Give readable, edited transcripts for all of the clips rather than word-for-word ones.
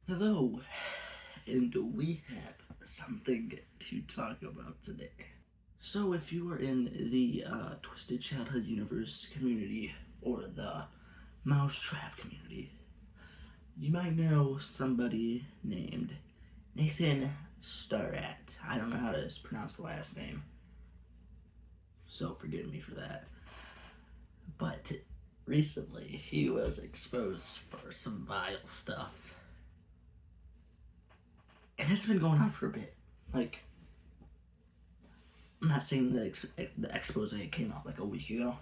Hello, and we have something to talk about today. So, if you are in the Twisted Childhood Universe community or the Mousetrap community, you might know somebody named Nathan Starrat. I don't know how to pronounce the last name, so forgive me for that. But recently, he was exposed for some vile stuff. And it's been going on for a bit. Like, I'm not saying the expose came out like a week ago,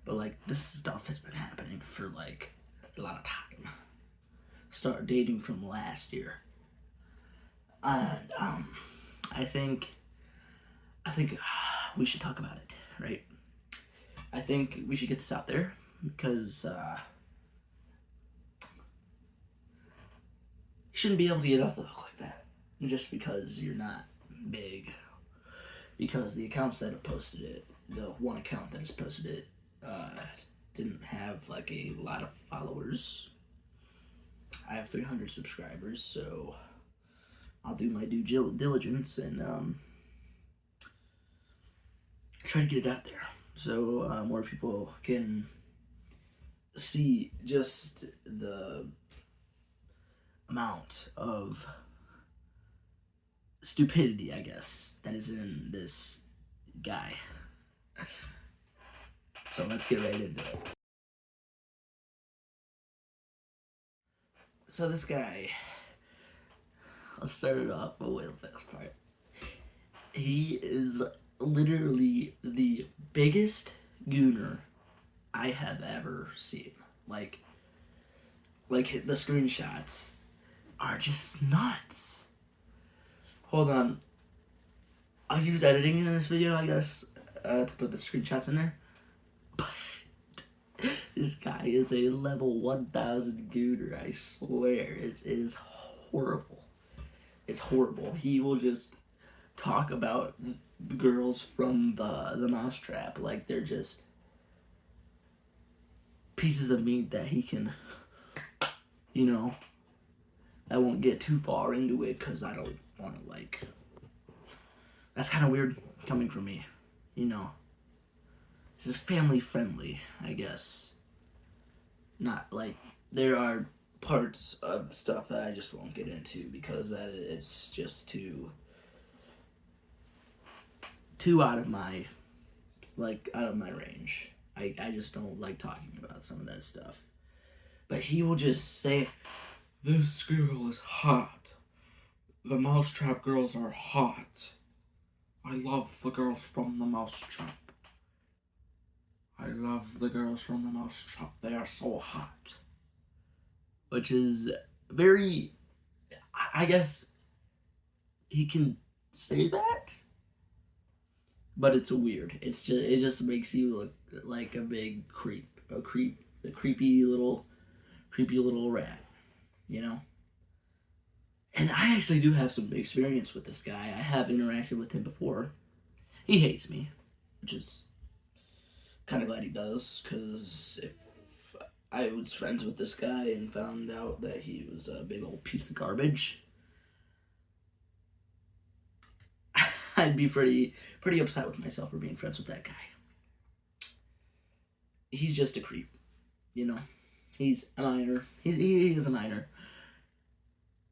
but like this stuff has been happening for like a lot of time. Start dating from last year, and I think we should talk about it, right? I think we should get this out there because you shouldn't be able to get off the hook like that just because you're not big. Because the accounts that have posted it, the one account that has posted it, didn't have like a lot of followers. I have 300 subscribers, so I'll do my due diligence and try to get it out there so more people can see just the amount of stupidity, I guess, that is in this guy. So let's get right into it. So this guy, let's start it off with this part. He is literally the biggest gooner I have ever seen. Like the screenshots are just nuts. Hold on. I'll use editing in this video, I guess, to put the screenshots in there. But this guy is a level 1000 gooner, I swear. It is horrible. It's horrible. He will just talk about girls from the mousetrap like they're just pieces of meat that he can, I won't get too far into it because I don't want to, like, that's kind of weird coming from me, This is family friendly, I guess. Not like, there are parts of stuff that I just won't get into because it's just too out of my range. I just don't like talking about some of that stuff. But he will just say, "This girl is hot. The mousetrap girls are hot. I love the girls from the mousetrap. I love the girls from the mousetrap. They are so hot." Which is very, I guess he can say that, but it's weird. It just makes you look like a big creep, a creepy little rat, And I actually do have some experience with this guy. I have interacted with him before. He hates me, which is kind of glad he does, because if I was friends with this guy and found out that he was a big old piece of garbage, I'd be pretty upset with myself for being friends with that guy. He's just a creep, He's a minor. He is a minor.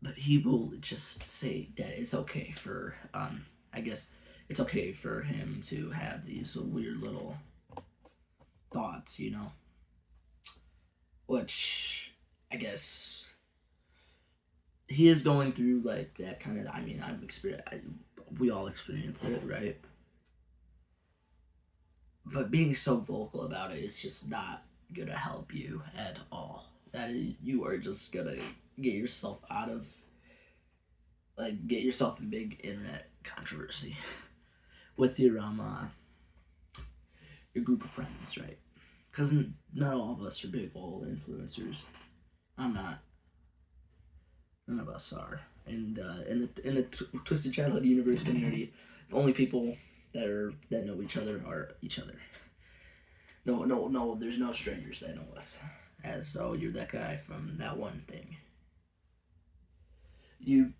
But he will just say that it's okay for, I guess, it's okay for him to have these weird little thoughts, Which, I guess, he is going through, like, that kind of, we all experience it, right? But being so vocal about it is just not gonna help you at all. That you are just gonna get yourself get yourself in big internet controversy with your group of friends, right? Because not all of us are big old influencers. I'm not. None of us are. And in the Twisted Childhood Universe community, the only people that know each other are each other. No, there's no strangers that know us. As so, you're that guy from that one thing. you,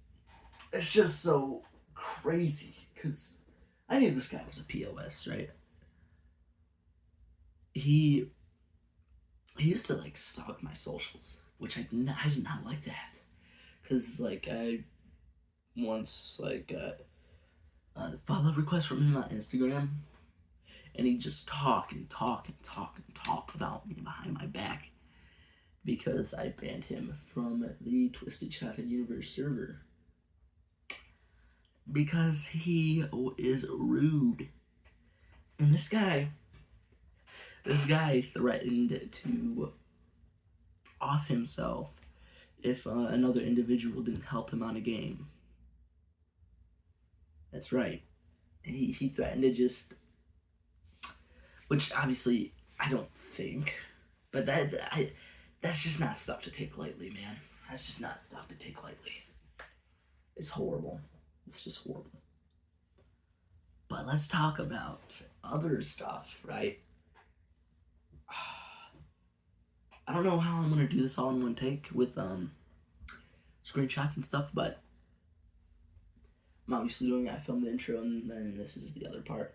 it's just so crazy because I knew this guy was a POS, right? He he used to like stalk my socials, which I did not like that because like I once like follow request from him on Instagram, and he just talk about me behind my back because I banned him from the Twisted Chocolate Universe server because he is rude. And this guy threatened to off himself if another individual didn't help him on a game. That's right. He threatened to just, which obviously I don't think, but that's just not stuff to take lightly, man. That's just not stuff to take lightly. It's horrible. It's just horrible. But let's talk about other stuff, right? I don't know how I'm gonna do this all in one take with screenshots and stuff, but I'm obviously doing it. I filmed the intro and then this is the other part.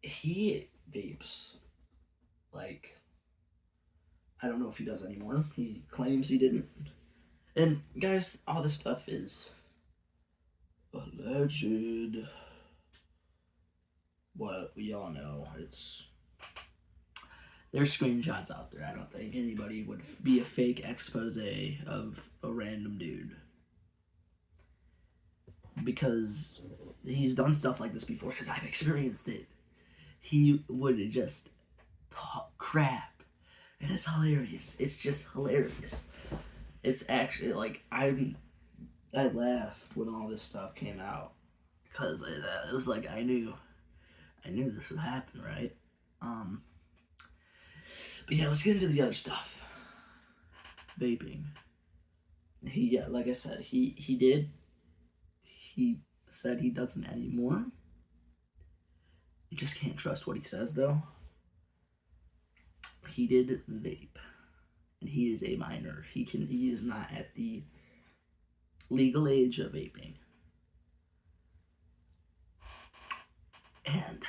He vapes like, I don't know if he does anymore. He claims he didn't. And guys, all this stuff is alleged. What we all know, there's screenshots out there. I don't think anybody would be a fake expose of a random dude. Because he's done stuff like this before, because I've experienced it. He would just talk crap. And it's hilarious. It's just hilarious. It's actually, like, I laughed when all this stuff came out. Because it was like, I knew this would happen, right? But yeah, let's get into the other stuff. Vaping. Like I said, he did. He said he doesn't anymore. You just can't trust what he says, though. He did vape, and he is a minor. He is not at the legal age of vaping. And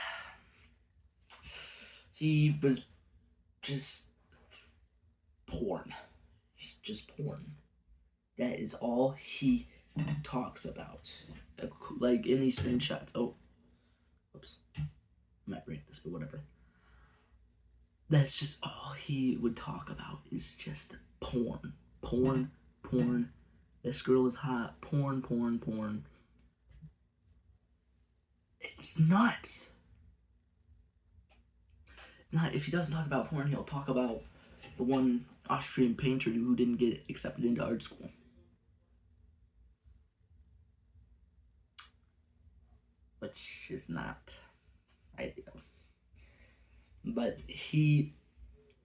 he was just porn. Just porn. That is all he talks about. Like in these screenshots. Oh, oops. I might break this, but whatever. That's just all he would talk about is just porn. Porn. This girl is hot. Porn. It's nuts. Now, if he doesn't talk about porn, he'll talk about the one Austrian painter who didn't get accepted into art school. Which is not ideal. But he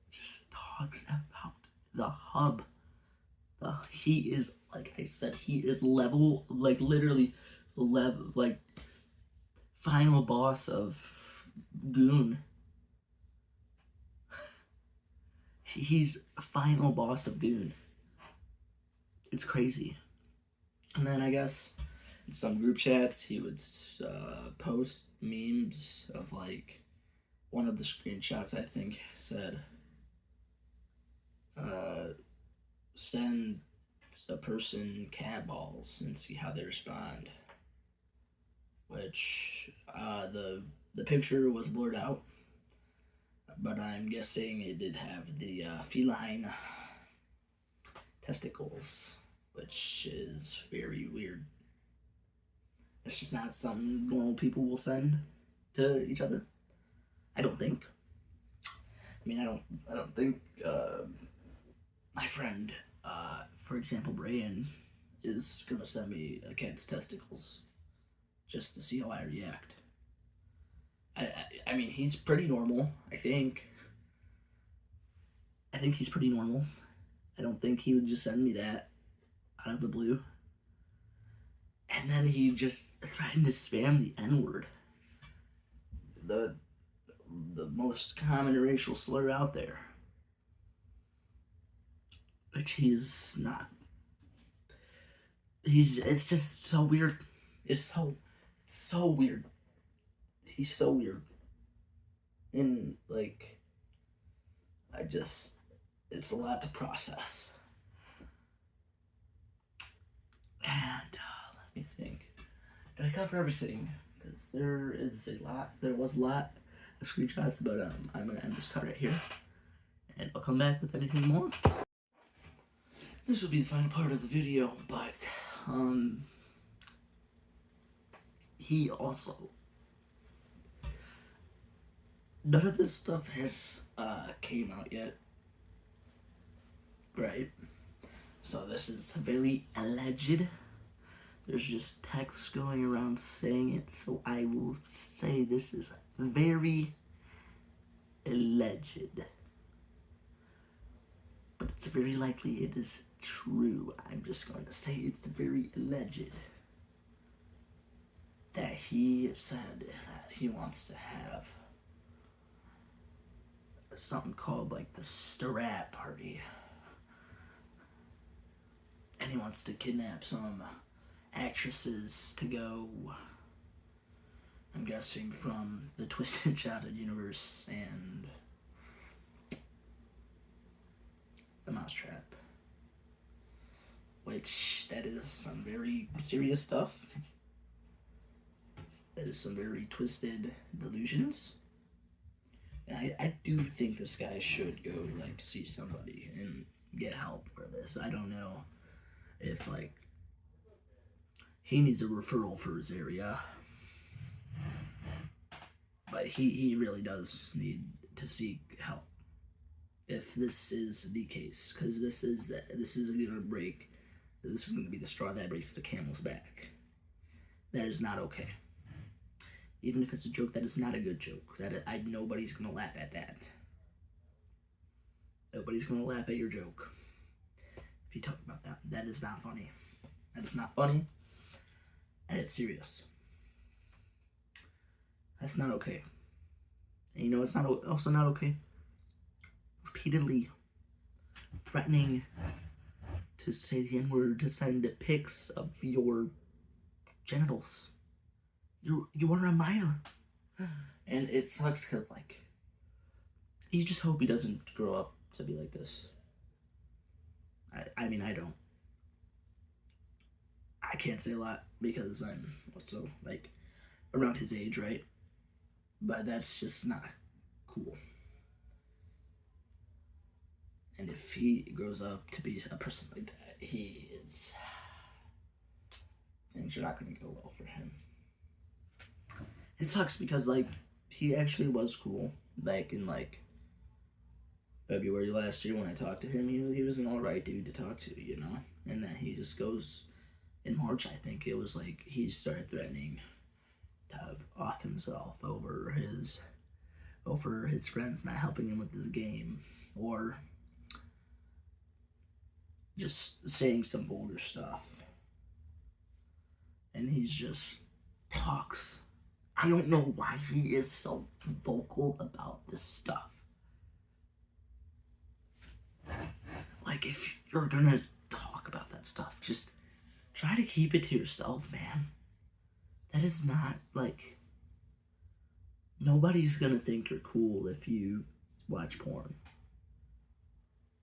just talks about the hub. He is, like I said, he is level, like literally level, like final boss of Goon. He's final boss of Goon. It's crazy. And then I guess in some group chats he would post memes of like, one of the screenshots I think said, send a person cat balls and see how they respond. Which the picture was blurred out, but I'm guessing it did have the feline testicles, which is very weird. It's just not something normal people will send to each other. I don't think. I mean, I don't think my friend, for example, Brian, is gonna send me a cat's testicles just to see how I react. I mean, he's pretty normal, I think. I think he's pretty normal. I don't think he would just send me that out of the blue. And then he just threatened to spam the N-word. The most common racial slur out there. Which he's not it's just so weird. It's so weird. He's so weird. And like, I just, it's a lot to process. And let me think. Did I cover everything? Because there was a lot of screenshots, but I'm gonna end this cut right here, and I'll come back with anything more. This will be the final part of the video, but he also, none of this stuff has came out yet, right? So this is very alleged. There's just text going around saying it, so I will say this is very alleged. But it's very likely it is true. I'm just going to say it's very alleged that he said that he wants to have something called like the Strat Party. And he wants to kidnap some actresses to go, I'm guessing, from the Twisted Childhood universe and the Mousetrap. Which, that is some very serious stuff. That is some very twisted delusions. And I do think this guy should go, like, see somebody and get help for this. I don't know if, like, he needs a referral for his area. But he really does need to seek help if this is the case, because this is gonna break. This is gonna be the straw that breaks the camel's back. That is not okay. Even if it's a joke, that is not a good joke. Nobody's gonna laugh at that. Nobody's gonna laugh at your joke. If you talk about that, that is not funny. That is not funny, and it's serious. That's not okay. And you know it's also not okay? Repeatedly threatening to say the N-word, to send pics of your genitals. You are a minor. And it sucks because, like, you just hope he doesn't grow up to be like this. I mean, I don't. I can't say a lot because I'm also, like, around his age, right? But that's just not cool. And if he grows up to be a person like that, things are not going to go well for him. It sucks because, like, he actually was cool back in, like, February last year when I talked to him. He was an alright dude to talk to, you know? And then he just goes, in March, I think, it was like he started threatening to off himself over his friends not helping him with his game, or just saying some vulgar stuff. And he's just talks. I don't know why he is so vocal about this stuff. Like, if you're gonna talk about that stuff, just try to keep it to yourself, man. That is not, like, nobody's gonna think you're cool if you watch porn.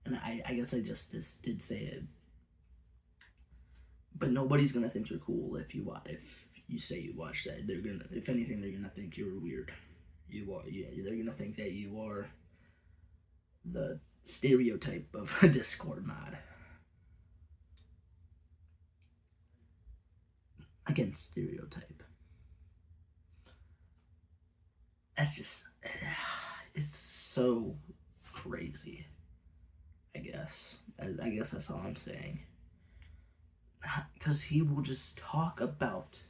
And I guess I just did say it. But nobody's gonna think you're cool if you say you watch that. If anything, they're gonna think you're weird. They're gonna think that you are the stereotype of a Discord mod. Again, stereotype. That's just, it's so crazy. I guess that's all I'm saying. Because he will just talk about,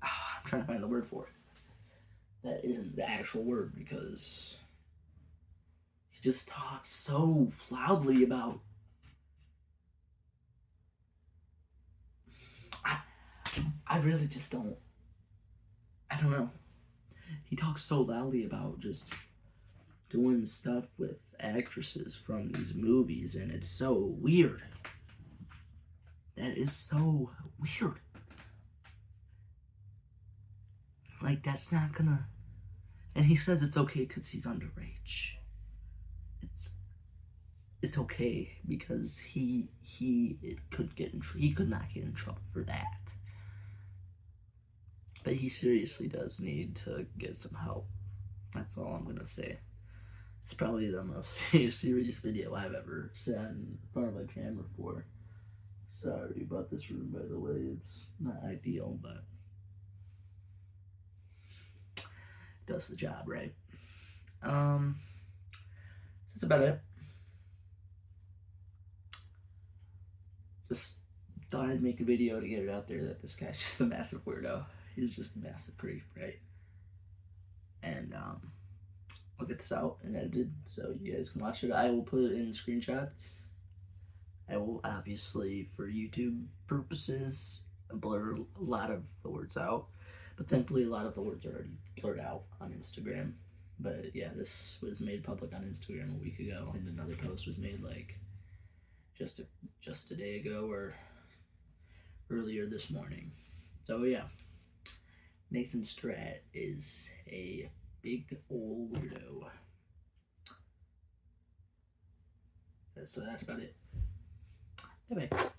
I'm trying to find the word for it. That isn't the actual word, because he just talks so loudly about, I really just don't, I don't know. He talks so loudly about just doing stuff with actresses from these movies, and it's so weird. That is so weird. Like, that's not gonna. And he says it's okay because he's underage. It's okay because he could not get in trouble for that. But he seriously does need to get some help. That's all I'm gonna say. It's probably the most serious video I've ever sat in front of a camera for. Sorry about this room, by the way. It's not ideal, but it does the job, right? That's about it. Just thought I'd make a video to get it out there that this guy's just a massive weirdo. He's just a massive creep, right? And I'll get this out and edited so you guys can watch it. I will put it in screenshots. I will obviously, for YouTube purposes, blur a lot of the words out. But thankfully, a lot of the words are already blurred out on Instagram. But yeah, this was made public on Instagram a week ago, and another post was made like just a day ago or earlier this morning. So yeah, Nathan Strat is a big old weirdo. So that's about it. Bye bye.